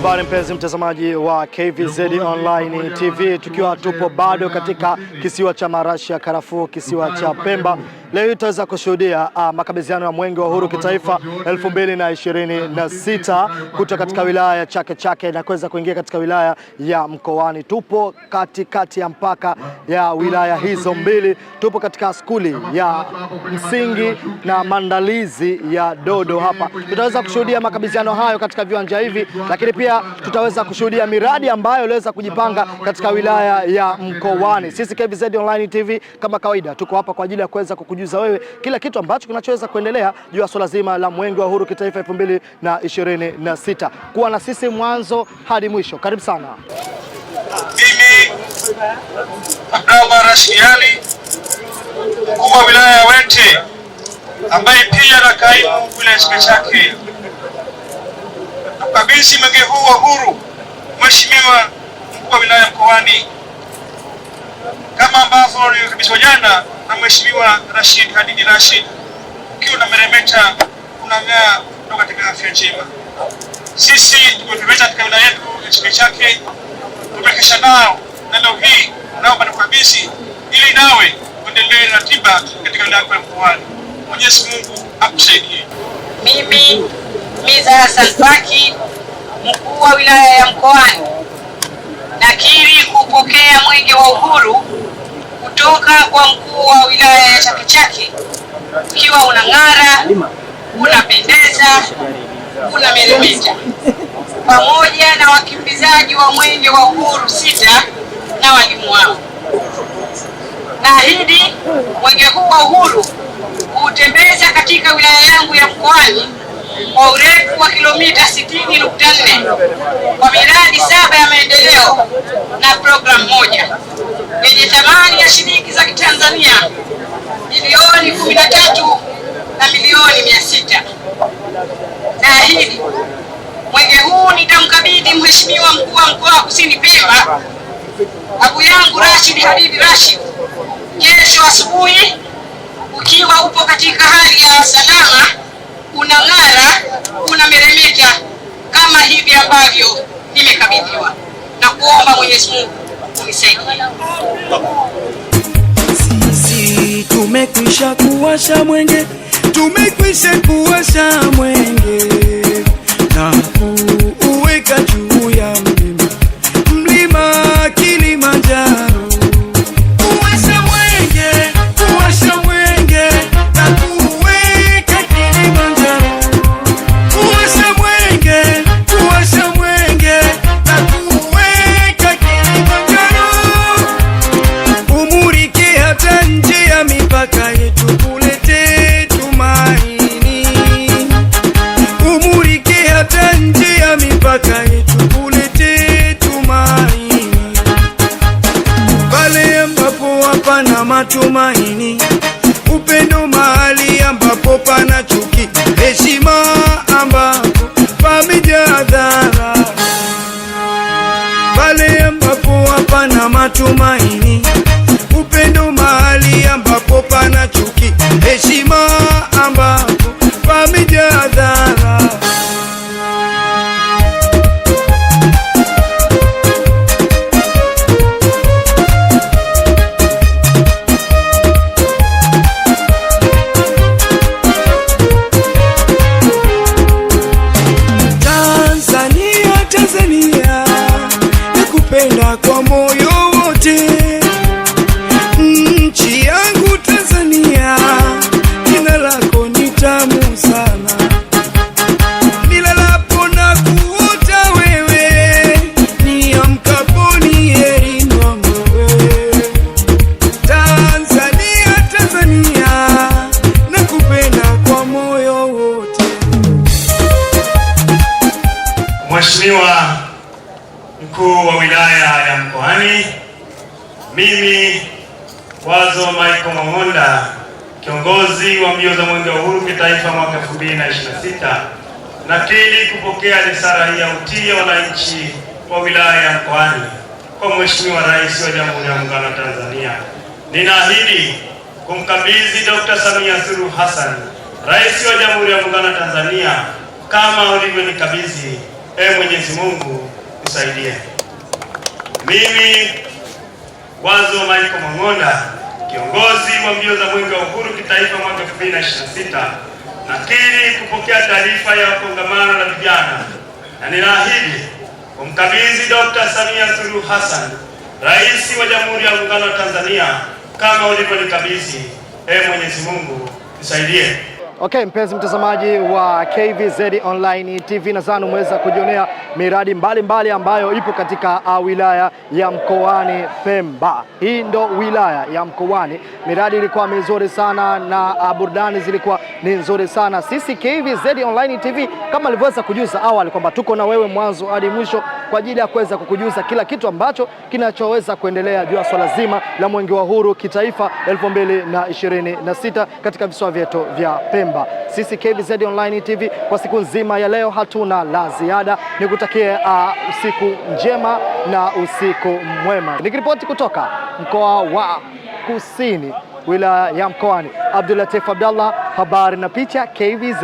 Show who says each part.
Speaker 1: Habari mpenzi mtazamaji wa KVZ Online TV, tukiwa tupo bado katika kisiwa cha marashi ya karafuu, kisiwa cha Pemba. Leo tutaweza kushuhudia makabidhiano ya Mwenge wa Uhuru Kitaifa 2026 kutoka katika wilaya ya Chake Chake na kuweza kuingia katika wilaya ya Mkoani. Tupo katikati ya mpaka ya wilaya hizo mbili. Tupo katika skuli ya msingi na maandalizi ya Dodo hapa. Tutaweza kushuhudia makabidhiano hayo katika viwanja hivi, lakini pia tutaweza kushuhudia miradi ambayo iliweza kujipanga katika wilaya ya Mkoani. Sisi KVZ Online TV kama kawaida tuko hapa kwa ajili ya kuweza kukujuza wewe kila kitu ambacho kinachoweza kuendelea juu ya swala zima la Mwenge wa Uhuru Kitaifa 2026. Kuwa na sisi mwanzo hadi mwisho. Karibu sana.
Speaker 2: Mimi Abdallah Rashiali, mkuu wa wilaya ya Wete ambaye pia na kaimu wilaya ya Chake Chake, nakabidhi Mwenge huu wa Uhuru Mheshimiwa mkuu wa wilaya Mkoani, kama ambavyo nilikabidhiwa jana na Mheshimiwa Rashid Hadidi Rashid. Ukiwa na meremeta unang'aa kutoka katika afya njema. Sisi tumepita katika wilaya yetu ya Chake Chake, tumekesha nao, na leo hii naomba nikukabidhi ili nawe uendelee na ratiba katika wilaya ya Mkoani. Mwenyezi Mungu akusaidie.
Speaker 3: Mimi Miza Hassan Faki, mkuu wa wilaya ya Mkoani, nakiri kupokea Mwenge wa Uhuru kutoka kwa mkuu wa wilaya ya Chake Chake, ukiwa unang'ara, unapendeza, unameremeta, pamoja na wakimbizaji wa Mwenge wa Uhuru 6 na walimu wao. Naahidi Mwenge huu wa Uhuru kuutembeza katika wilaya yangu ya Mkoani kwa urefu wa kilomita 60.4 kwa miradi 7 ya maendeleo na programu moja yenye thamani ya shilingi za Kitanzania milioni 13 na milioni 600. Naahidi Mwenge huu nitamkabidhi Mheshimiwa mkuu wa mkoa wa Kusini Pemba, babu yangu Rashid Hadidi Rashid, kesho asubuhi, ukiwa upo katika hali ya salama, unang'ara, unameremeta kama hivi ambavyo nimekabidhiwa, na kuomba Mwenyezi Mungu unisaidie.
Speaker 4: Sisi tumekwisha kuwasha mwenge, tumekwisha kuwasha mwenge na kuuweka juu ya mlima Kilimanjaro. Kuwasha mwenge, kuwasha mwenge na kuuweka Kilimanjaro. Kuwasha mwenge, kuwasha mwenge na kuuweka Kilimanjaro. Umulike hata nje ya mipaka yetu, kulete tumaini. Umulike hata nje ya mipaka yetu, kulete tumaini. Pale ambapo hapana matumaini, upendo mahali ambapo pana chuki, heshima ambapo pamejaa dhara. Pale ambapo hapana matumaini, upendo mahali ambapo pana chuki, heshima ambapo pamejaa dhara. Tanzania, Tanzania, nakupenda kwa moyo wote. Nchi yangu Tanzania, jina lako ni tamu sana. Nilalapo na kuota wewe, niamkapo ni heri wewe. Tanzania, Tanzania, nakupenda kwa moyo wote.
Speaker 2: Mheshimiwa mkuu wa wilaya ya Mkoani, mimi Wazo Michael Mang'onda, kiongozi wa mbio za Mwenge wa Uhuru Kitaifa mwaka 2026, nakiri kupokea risala hii ya utii ya wananchi wa wilaya ya Mkoani kwa Mheshimiwa Rais wa Jamhuri ya Muungano wa Tanzania. Ninaahidi kumkabidhi Dr. Samia Suluhu Hassan, Rais wa Jamhuri ya Muungano wa Tanzania, kama ulivyonikabidhi
Speaker 5: Mwenyezi Mungu nisaidie. Mimi Wazo Michael Mwang'onda, kiongozi wa mbio za Mwenge wa Uhuru kitaifa mwaka 2026, nakiri kupokea taarifa ya kongamano la vijana na ninaahidi kumkabidhi Dr. Samia Suluhu Hassan, Rais wa Jamhuri ya Muungano wa Tanzania, kama ulivyonikabidhi. Mwenyezi Mungu nisaidie.
Speaker 1: Okay, mpenzi mtazamaji wa KVZ Online TV, nadhani umeweza kujionea miradi mbalimbali ambayo ipo katika wilaya ya Mkoani Pemba. Hii ndo wilaya ya Mkoani. Miradi ilikuwa mizuri sana na burudani zilikuwa ni nzuri sana. Sisi KVZ Online TV kama alivyoweza kujuza awali kwamba tuko na wewe mwanzo hadi mwisho kwa ajili ya kuweza kukujuza kila kitu ambacho kinachoweza kuendelea juu ya swala zima la Mwenge wa Uhuru kitaifa 2026 katika visiwa vyetu vya Pemba. Sisi KVZ Online TV kwa siku nzima ya leo hatuna la ziada. Nikutakie usiku njema na usiku mwema. Nikiripoti kutoka mkoa wa Kusini, wilaya ya Mkoani, Abdulatif Abdallah, habari na picha KVZ.